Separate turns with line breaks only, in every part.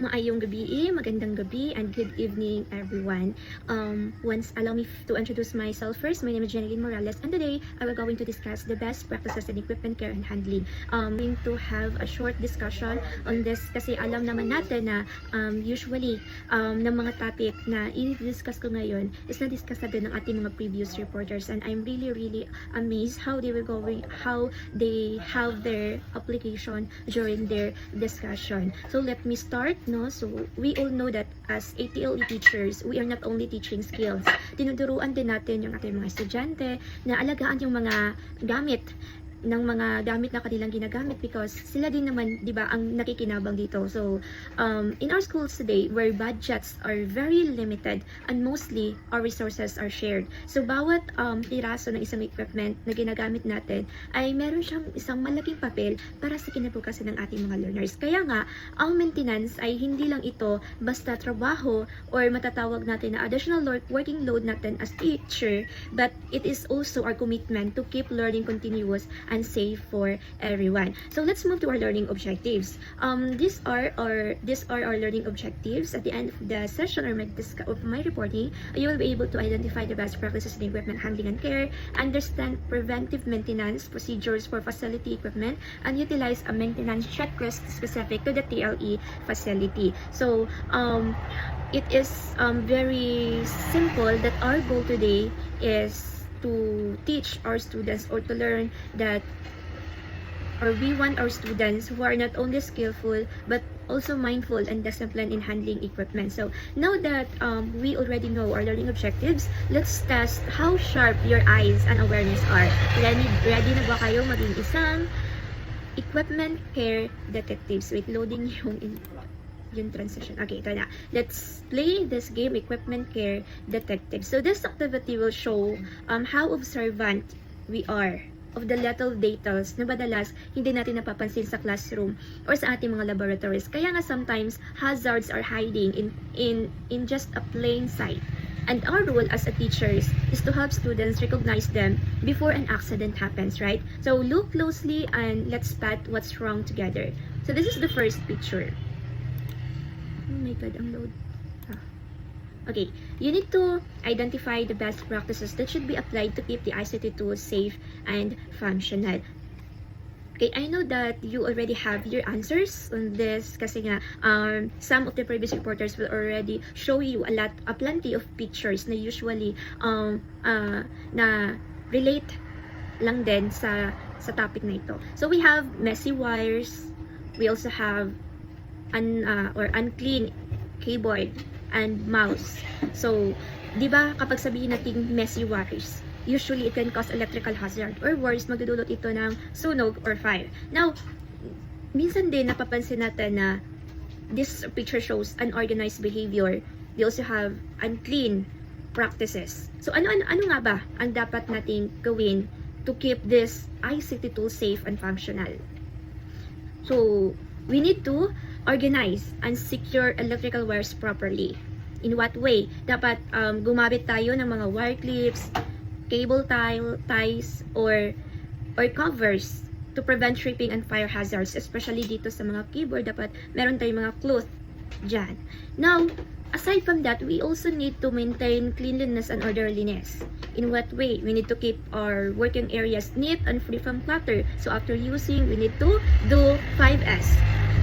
Maayong gabi, magandang gabi, and good evening everyone. Once allow me to introduce myself first. My name is Jeneline Morales, and today I will going to discuss the best practices in equipment care and handling. Going to have a short discussion on this kasi alam naman natin na usually ng mga topic na i-discuss ko ngayon is na-discuss na din ng ating mga previous reporters, and I'm really amazed how they have their application during their discussion. So let me start. No? So, we all know that as ATLE teachers, we are not only teaching skills. Tinuturuan din natin yung ating mga estudyante na alagaan yung mga gamit na kanilang ginagamit because sila din naman, di ba, ang nakikinabang dito. So, in our schools today, where budgets are very limited and mostly our resources are shared. So, bawat piraso ng isang equipment na ginagamit natin ay meron siyang isang malaking papel para sa kinabukasan ng ating mga learners. Kaya nga, ang maintenance ay hindi lang ito basta trabaho or matatawag natin na additional working load natin as teacher, but it is also our commitment to keep learning continuous and safe for everyone. So let's move to our learning objectives. These are our learning objectives. At the end of the session or of my reporting, you will be able to identify the best practices in equipment handling and care, understand preventive maintenance procedures for facility equipment, and utilize a maintenance checklist specific to the TLE facility. So it is very simple that our goal today is to teach our students or to learn that, or we want our students who are not only skillful but also mindful and disciplined in handling equipment. So now that we already know our learning objectives, let's test how sharp your eyes and awareness are. Ready na ba kayo maging isang equipment care detectives? Wait, loading yung transition. Okay, ito na. Let's play this game, Equipment Care Detective. So this activity will show how observant we are of the little details na madalas hindi natin napapansin sa classroom or sa ating mga laboratories. Kaya nga sometimes hazards are hiding in just a plain sight. And our role as a teachers is to help students recognize them before an accident happens, right? So look closely and let's spot what's wrong together. So this is the first picture. Oh my god, ang load. Okay, you need to identify the best practices that should be applied to keep the ICT tools safe and functional. Okay, I know that you already have your answers on this kasi nga some of the previous reporters will already show you plenty of pictures na usually na relate lang din sa topic na ito. So we have messy wires, we also have unclean keyboard and mouse. So, di ba kapag sabihin natin messy wires, usually it can cause electrical hazard or worse, magdudulot ito ng sunog or fire. Now, minsan din napapansin natin na this picture shows unorganized behavior. We also have unclean practices. So, ano nga ba ang dapat nating gawin to keep this ICT tool safe and functional? So, we need to organize and secure electrical wires properly. In what way? Dapat gumamit tayo ng mga wire clips, cable ties, or covers to prevent tripping and fire hazards, especially dito sa mga keyboard. Dapat meron tayong mga cloth dyan. Now, aside from that, we also need to maintain cleanliness and orderliness. In what way? We need to keep our working areas neat and free from clutter. So after using, we need to do 5S.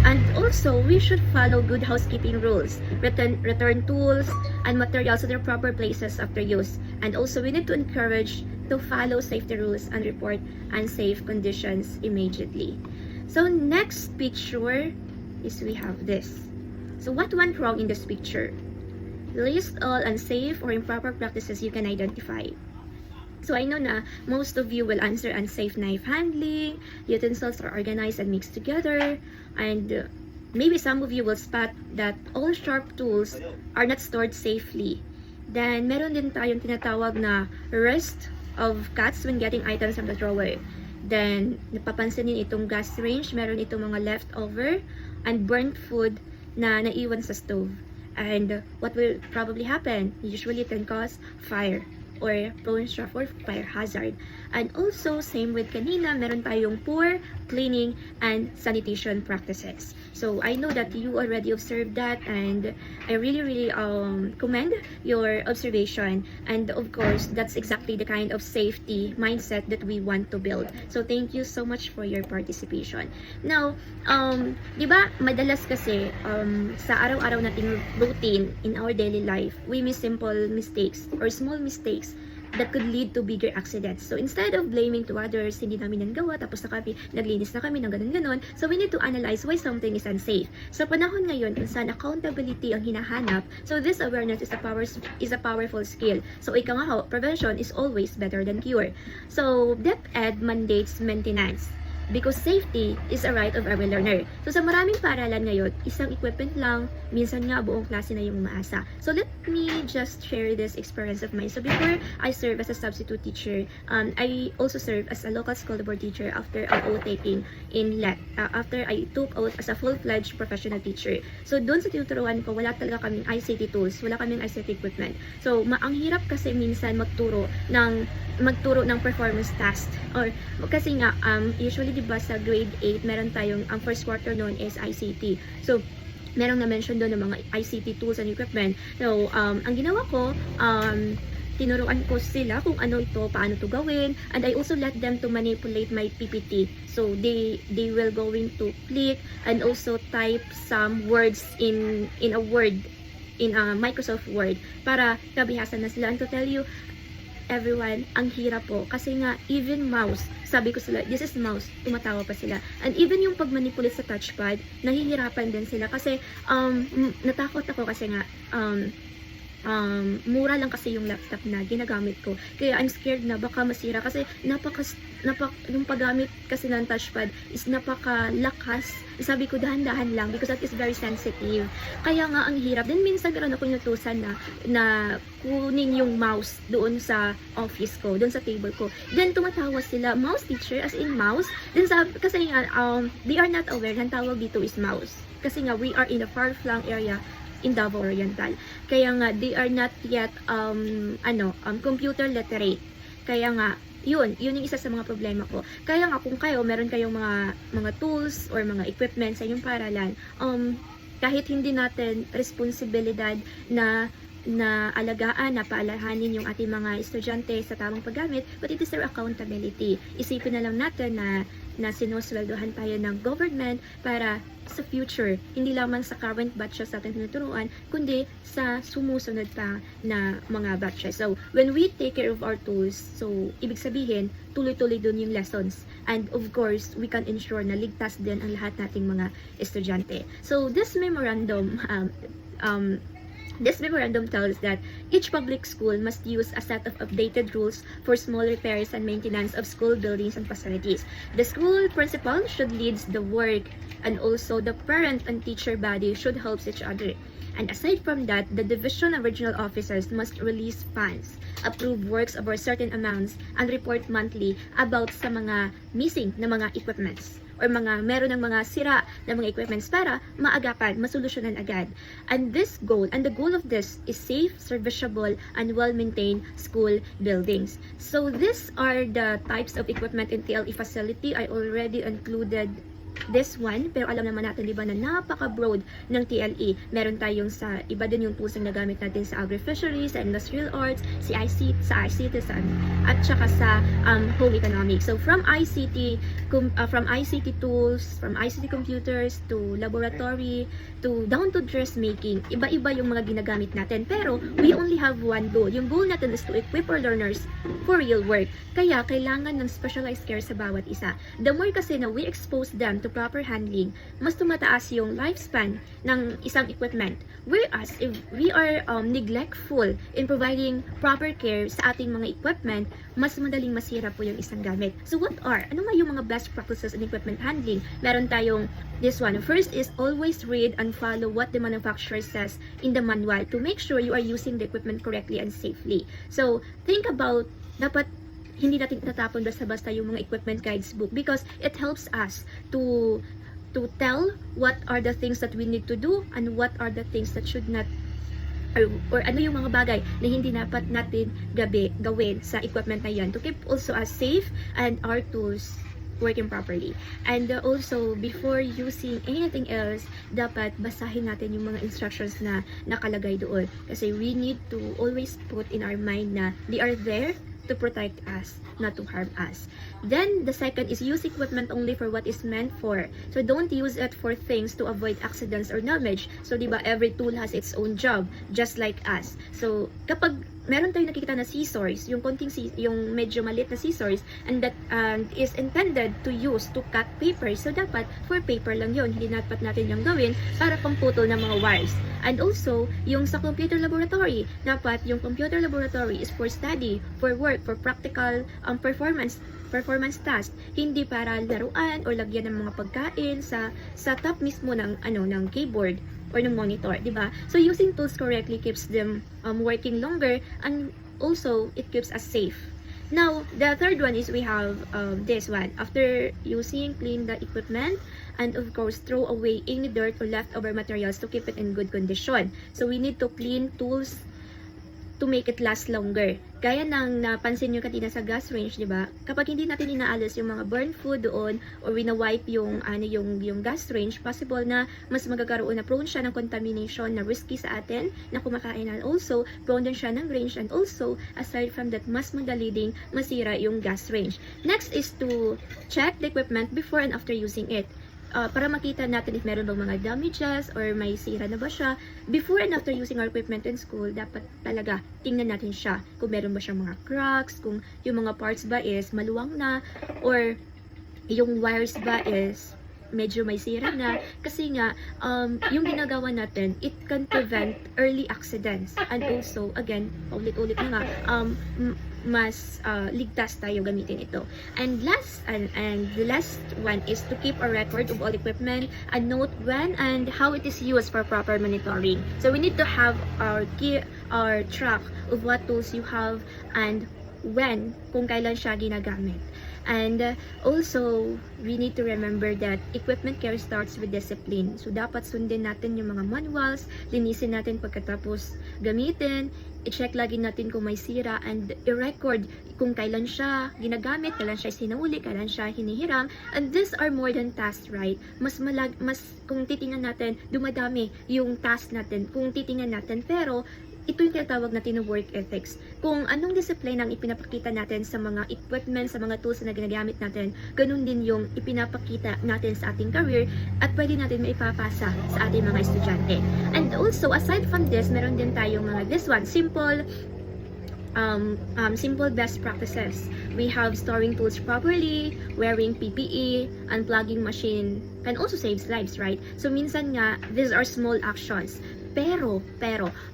And also, we should follow good housekeeping rules. Return tools and materials to their proper places after use. And also, we need to encourage to follow safety rules and report unsafe conditions immediately. So next picture is we have this. So what went wrong in this picture? List all unsafe or improper practices you can identify. So I know na most of you will answer unsafe knife handling, utensils are organized and mixed together, and maybe some of you will spot that all sharp tools are not stored safely. Then meron din tayong tinatawag na wrist of cuts when getting items from the drawer. Then napapansin din itong gas range, meron itong mga leftover and burnt food na naiwan sa stove. And what will probably happen? Usually it can cause fire or prone for fire hazard. And also, same with kanina, meron tayong poor cleaning and sanitation practices. So I know that you already observed that, and I really commend your observation. And of course, that's exactly the kind of safety mindset that we want to build. So thank you so much for your participation. Now, di ba, madalas kasi sa araw-araw nating routine in our daily life, we miss simple mistakes or small mistakes that could lead to bigger accidents. So instead of blaming to others, hindi namin nagawa, tapos naglinis na kami ng ganun-ganon, so we need to analyze why something is unsafe. Sa panahon ngayon, kung saan accountability ang hinahanap, so this awareness is a powerful skill. So ika nga ho, prevention is always better than cure. So DepEd mandates maintenance, because safety is a right of every learner. So sa maraming paaralan ngayon, isang equipment lang, minsan nga buong klase na yung umaasa. So let me just share this experience of mine. So before I serve as a substitute teacher, I also serve as a local school board teacher after an oath taking in LET, after I took oath as a full-fledged professional teacher. So doon sa tinuturuan ko, wala talaga kaming ICT tools, wala kaming ICT equipment. So ang hirap kasi minsan magturo ng performance task, or kasi nga usually diba sa grade 8 meron tayong ang first quarter noon is ICT. So merong na-mention doon ng mga ICT tools and equipment. So ang ginawa ko, tinuruan ko sila kung ano ito, paano to gawin, and I also let them to manipulate my PPT. So they will going to click and also type some words in a Word, in a Microsoft Word, para kabihasan na sila. And to tell you everyone, ang hirap po kasi nga even mouse, sabi ko sila, this is mouse, tumatawa pa sila. And even yung pag-manipulate sa touchpad, nahihirapan din sila kasi natakot ako kasi nga mura lang kasi yung laptop na ginagamit ko. Kaya I'm scared na baka masira kasi yung paggamit kasi ng touchpad is napakalakas. Sabi ko dahan-dahan lang because that is very sensitive. Kaya nga ang hirap. Then minsan meron ako inutusan na kunin yung mouse doon sa office ko, doon sa table ko. Then tumatawa sila, mouse teacher, as in mouse. Then kasi nga they are not aware, ang tawag dito is mouse. Kasi nga we are in a far-flung area in Davao Oriental. Kaya nga they are not yet computer literate. Kaya nga yun yung isa sa mga problema ko. Kaya nga kung meron kayong mga tools or mga equipment sa inyong paaralan, kahit hindi natin responsibilidad na alagaan, na paalahanin yung ating mga estudyante sa tamang paggamit, but it is their accountability. Isipin na lang natin na sinusweldohan tayo ng government para sa future, hindi lamang sa current batches natin tinuturuan, kundi sa sumusunod pa na mga batches. So, when we take care of our tools, so, ibig sabihin, tuloy-tuloy dun yung lessons. And of course, we can ensure na ligtas din ang lahat nating mga estudyante. So, this memorandum tells that each public school must use a set of updated rules for small repairs and maintenance of school buildings and facilities. The school principal should lead the work, and also the parent and teacher body should help each other. And aside from that, the division and regional officers must release funds, approve works over certain amounts, and report monthly about sa mga missing na mga equipments, or meron ng mga sira na mga equipments para maagapan, masolusyonan agad. And the goal of this is safe, serviceable, and well-maintained school buildings. So these are the types of equipment in TLE facility. I already included this one, pero alam naman natin, di ba, na napaka-broad ng TLE. Meron tayong sa iba din yung tools na nagamit natin sa agri-fisheries, sa industrial arts, sa ICT, at saka sa home economics. So from ICT tools, from ICT computers to laboratory to down to dressmaking, iba-iba yung mga ginagamit natin. Pero we only have one goal. Yung goal natin is to equip our learners for real work. Kaya kailangan ng specialized care sa bawat isa. The more kasi na we expose them to proper handling, mas tumataas yung lifespan ng isang equipment. Whereas, if we are neglectful in providing proper care sa ating mga equipment, mas madaling masira po yung isang gamit. So ano nga yung mga best practices in equipment handling? Meron tayong this one. First is always read and follow what the manufacturer says in the manual to make sure you are using the equipment correctly and safely. So, think about, dapat hindi natin tatapon basta-basta yung mga equipment guides book, because it helps us to tell what are the things that we need to do and what are the things that should not, or ano yung mga bagay na hindi dapat natin gawin sa equipment na yan, to keep also us safe and our tools working properly. And also, before using anything else, dapat basahin natin yung mga instructions na nakalagay doon. Kasi we need to always put in our mind na they are there to protect us, not to harm us. Then, the second is use equipment only for what is meant for. So, don't use it for things to avoid accidents or damage. So, di ba, every tool has its own job, just like us. So, kapag meron tayong nakikita na scissors, yung yung medyo maliit na scissors, and that is intended to use to cut paper. So, dapat for paper lang yun. Hindi dapat natin yung gawin para pangputol ng mga wires. And also, yung sa computer laboratory, dapat yung computer laboratory is for study, for work, for practical performance task, hindi para laruan or lagyan ng mga pagkain sa top mismo ng ng keyboard or ng monitor, di ba? So using tools correctly keeps them working longer, and also it keeps us safe. Now, the third one is we have this one. After using, clean the equipment, and of course, throw away any dirt or leftover materials to keep it in good condition. So we need to clean tools to make it last longer. Gaya ng napansin nyo kanina sa gas range, di ba? Kapag hindi natin inaalis yung mga burnt food doon or wina-wipe yung gas range, possible na mas magkakaroon na prone siya ng contamination na risky sa atin na kumakain, and also prone din siya ng range, and also aside from that, mas madali ding masira yung gas range. Next is to check the equipment before and after using it. Para makita natin if meron bang mga damages or may sira na ba siya. Before and after using our equipment in school, dapat talaga tingnan natin siya kung meron ba siyang mga cracks, kung yung mga parts ba is maluwang na, or yung wires ba is medyo may sira na. Kasi nga, yung ginagawa natin, it can prevent early accidents. And also, again, ulit-ulit na nga, mas ligtas tayo gamitin ito. And the last one is to keep a record of all equipment and note when and how it is used for proper monitoring. So we need to have our track of what tools you have and when, kung kailan siya ginagamit. And also, we need to remember that equipment care starts with discipline. So, dapat sundin natin yung mga manuals, linisin natin pagkatapos gamitin, i-check lagi natin kung may sira, and i-record kung kailan siya ginagamit, kailan siya sinuli, kailan siya hinihiram. And these are more than tasks, right? Mas kung titingnan natin, dumadami yung task natin, kung titingnan natin, pero ito yung tinatawag natin ng work ethics. Kung anong discipline ang ipinapakita natin sa mga equipment, sa mga tools na ginagamit natin, ganun din yung ipinapakita natin sa ating career at pwede natin maipapasa sa ating mga estudyante. And also, aside from this, meron din tayong mga simple best practices. We have storing tools properly, wearing PPE, unplugging machine can also save lives, right? So minsan nga, these are small actions. Pero,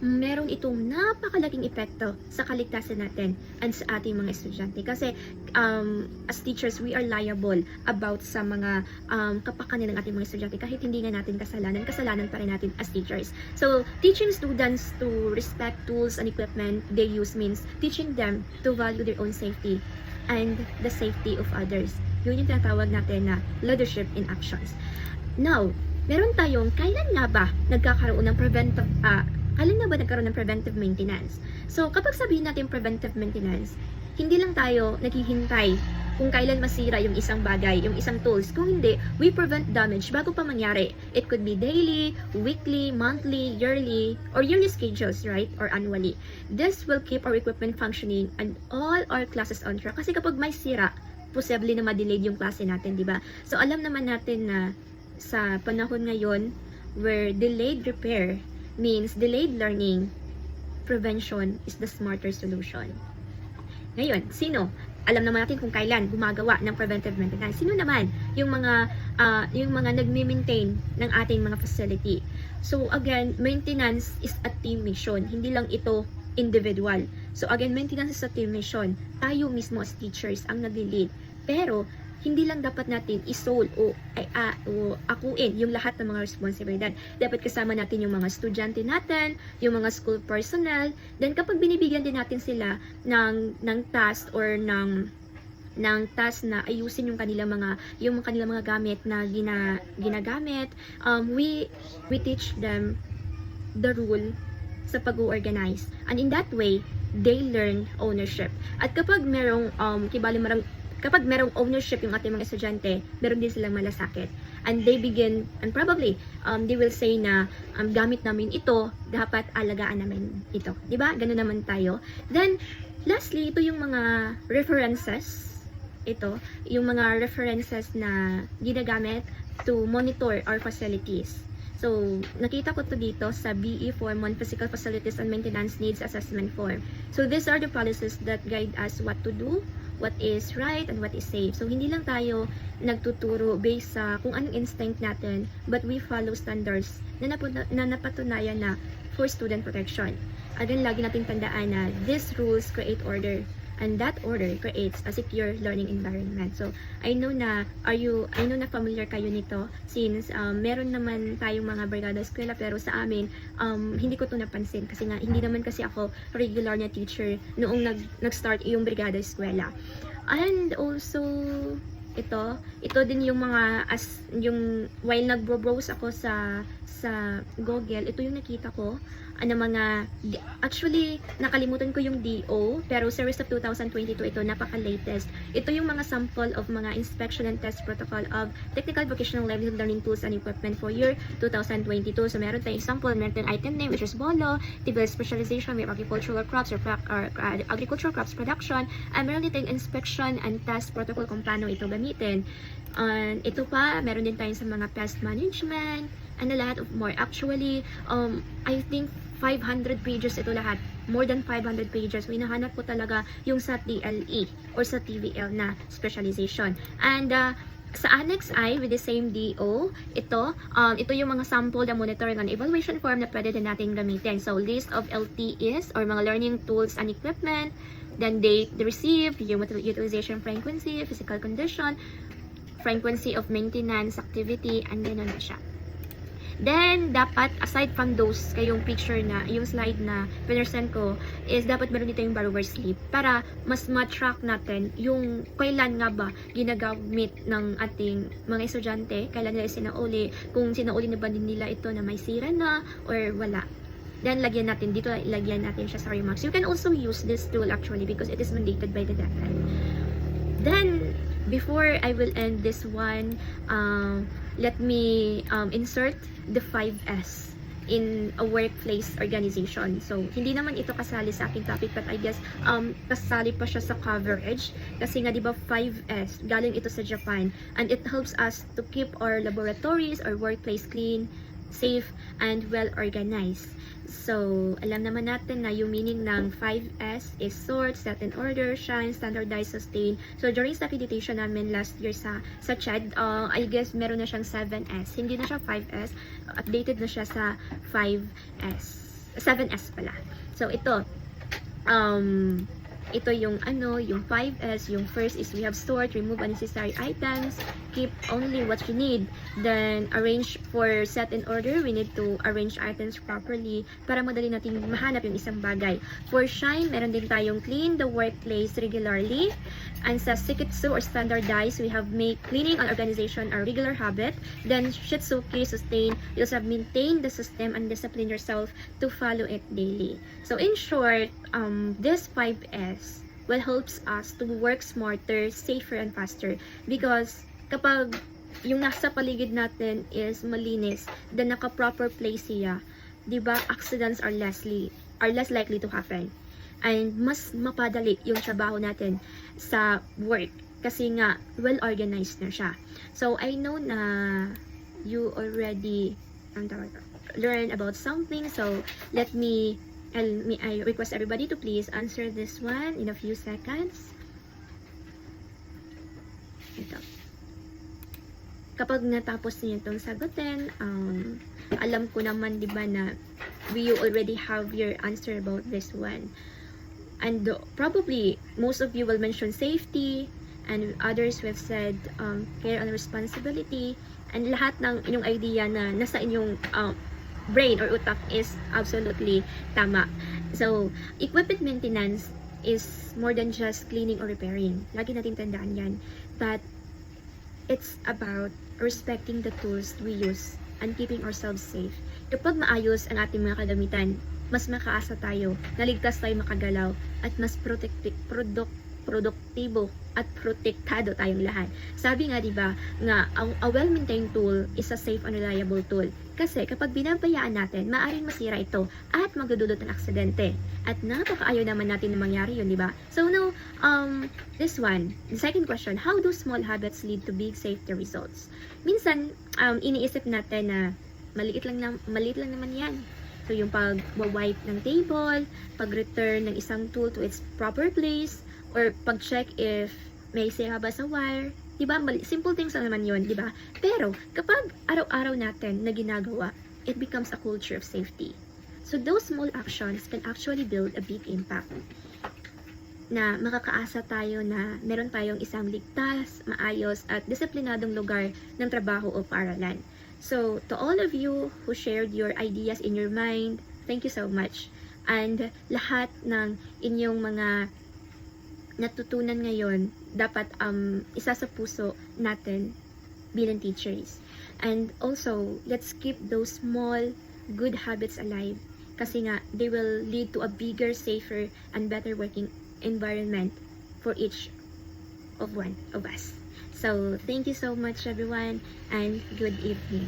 meron itong napakalaking epekto sa kaligtasan natin and sa ating mga estudyante. Kasi, as teachers, we are liable about sa mga kapakanan ng ating mga estudyante. Kahit hindi nga natin kasalanan pa rin natin as teachers. So, teaching students to respect tools and equipment they use means teaching them to value their own safety and the safety of others. Yun yung tinatawag natin na leadership in actions. Now, meron tayong kailan nga ba nagkakaroon ng preventive maintenance? So, kapag sabihin natin preventive maintenance, hindi lang tayo naghihintay kung kailan masira yung isang bagay, yung isang tools. Kung hindi, we prevent damage bago pa mangyari. It could be daily, weekly, monthly, yearly, or yearly schedules, right? Or annually. This will keep our equipment functioning and all our classes on track. Kasi kapag may sira, possibly na ma-delayed yung klase natin, di ba? So, alam naman natin na sa panahon ngayon where delayed repair means delayed learning, prevention is the smarter solution. Ngayon, sino? Alam naman natin kung kailan gumagawa ng preventive maintenance. Sino naman yung mga nagme-maintain ng ating mga facility? So again, maintenance is a team mission. Hindi lang ito individual. So again, maintenance is a team mission. Tayo mismo as teachers ang nag-lead. Pero hindi lang dapat natin isole o akuin yung lahat ng mga responsibilidad. Dapat kasama natin yung mga estudyante natin, yung mga school personnel. Then kapag binibigyan din natin sila ng task or ng task na ayusin yung kanilang mga gamit na ginagamit, we teach them the rule sa pag-organize. And in that way, they learn ownership. At kapag merong kapag merong ownership yung ating mga estudyante, meron din silang malasakit. And they begin, and probably, they will say na, gamit namin ito, dapat alagaan namin ito. Diba? Ganun naman tayo. Then, lastly, ito yung mga references. Ito, yung mga references na ginagamit to monitor our facilities. So, nakita ko to dito sa BE Form 1 Physical Facilities and Maintenance Needs Assessment Form. So, these are the policies that guide us what to do, what is right, and what is safe. So, hindi lang tayo nagtuturo based sa kung anong instinct natin, but we follow standards na napatunayan na for student protection. Again, lagi natin tandaan na these rules create order. And that order creates a secure learning environment. So, I know na familiar kayo nito since meron naman tayong mga brigada eskwela, pero sa amin, hindi ko to napansin kasi nga, hindi naman kasi ako regular na teacher noong nag-start yung brigada eskwela. And also, ito din yung mga, while nagbo-browse ako sa Google, ito yung nakita ko, actually, nakalimutan ko yung DO, pero series of 2022 ito, napaka-latest. Ito yung mga sample of mga inspection and test protocol of technical vocational livelihood learning tools and equipment for year 2022. So, meron tayong sample, meron tayong item name, which is BOLO, typical specialization, with agricultural crops or agricultural crops production, and meron din tayong inspection and test protocol kung paano ito gamitin. Ito pa, meron din tayong sa mga pest management, and a lot of more. Actually, I think 500 pages ito lahat. More than 500 pages. Hinahanap ko talaga yung sa TLE or sa TVL na specialization. And sa Annex I, with the same DO, ito yung mga sample na monitoring and evaluation form na pwede din natin gamitin. So, list of LTEs or mga learning tools and equipment, then date received, yung utilization frequency, physical condition, frequency of maintenance activity, and then ano siya. Then, dapat, aside from those, kayong picture na, yung slide na pinersend ko, is dapat meron dito yung borrower slip para mas ma-track natin yung kailan nga ba ginagamit ng ating mga estudyante, kailan nila sinauli, kung sinauli na ba din nila ito na may sira na, or wala. Then, lagyan natin siya sa remarks. You can also use this tool actually because it is mandated by the DepEd. Then, before I will end this one, let me insert the 5S in a workplace organization. So, hindi naman ito kasali sa aking topic, but I guess kasali pa siya sa coverage. Kasi nga, di ba, 5S, galing ito sa Japan. And it helps us to keep our laboratories or workplace clean, safe, and well-organized. So, alam naman natin na yung meaning ng 5S is sort, set in order, shine, standardize, sustain. So, during sa accreditation namin last year sa CHED, I guess meron na siyang 7S. Hindi na siya 5S, updated na siya sa 5S. 7S pala. So, ito yung yung 5S. Yung first is we have sort, remove unnecessary items, keep only what you need. Then, arrange for set in order. We need to arrange items properly para madali natin mahanap yung isang bagay. For shine, meron din tayong clean the workplace regularly. And sa Shikitsu or standardize, we have make cleaning and organization a regular habit. Then, Shitsuki, sustain, you also have maintain the system and discipline yourself to follow it daily. So, in short, this 5S will helps us to work smarter, safer, and faster. Because kapag yung nasa paligid natin is malinis, then naka-proper place siya, diba, accidents are less likely to happen. And mas mapadali yung trabaho natin sa work. Kasi nga, well-organized na siya. So, I know na you already learn about something. So, I request everybody to please answer this one in a few seconds. Ito. Kapag natapos niyo itong sagutin, alam ko naman, di ba, na you already have your answer about this one. And probably, most of you will mention safety, and others will have said care and responsibility, and lahat ng inyong idea na nasa inyong brain or utak is absolutely tama. So, equipment maintenance is more than just cleaning or repairing. Lagi natin tandaan yan. But, it's about respecting the tools we use and keeping ourselves safe. Kapag maayos ang ating mga kagamitan, mas makaasa tayo, naligtas tayo makagalaw, at mas produktibo at protektado tayong lahat. Sabi nga, di ba, nga a well-maintained tool is a safe and reliable tool. Kasi kapag binabayaan natin, maaaring masira ito at magdudulot ng aksidente. At napakaayaw naman natin na mangyari yun, di ba? So now, this one, the second question, how do small habits lead to big safety results? Minsan, iniisip natin na maliit lang naman yan. So, yung pag-wipe ng table, pag-return ng isang tool to its proper place, or pag-check if may sira ba sa wire. Diba? Simple things lang naman yun, diba? Pero, kapag araw-araw natin na ginagawa, it becomes a culture of safety. So, those small actions can actually build a big impact. Na makakaasa tayo na meron tayong isang ligtas, maayos, at disiplinadong lugar ng trabaho o paaralan. So, to all of you who shared your ideas in your mind, thank you so much. And lahat ng inyong mga natutunan ngayon, dapat isa sa puso natin bilang teachers. And also, let's keep those small, good habits alive. Kasi nga, they will lead to a bigger, safer, and better working environment for each of one of us. So, thank you so much everyone, and good evening.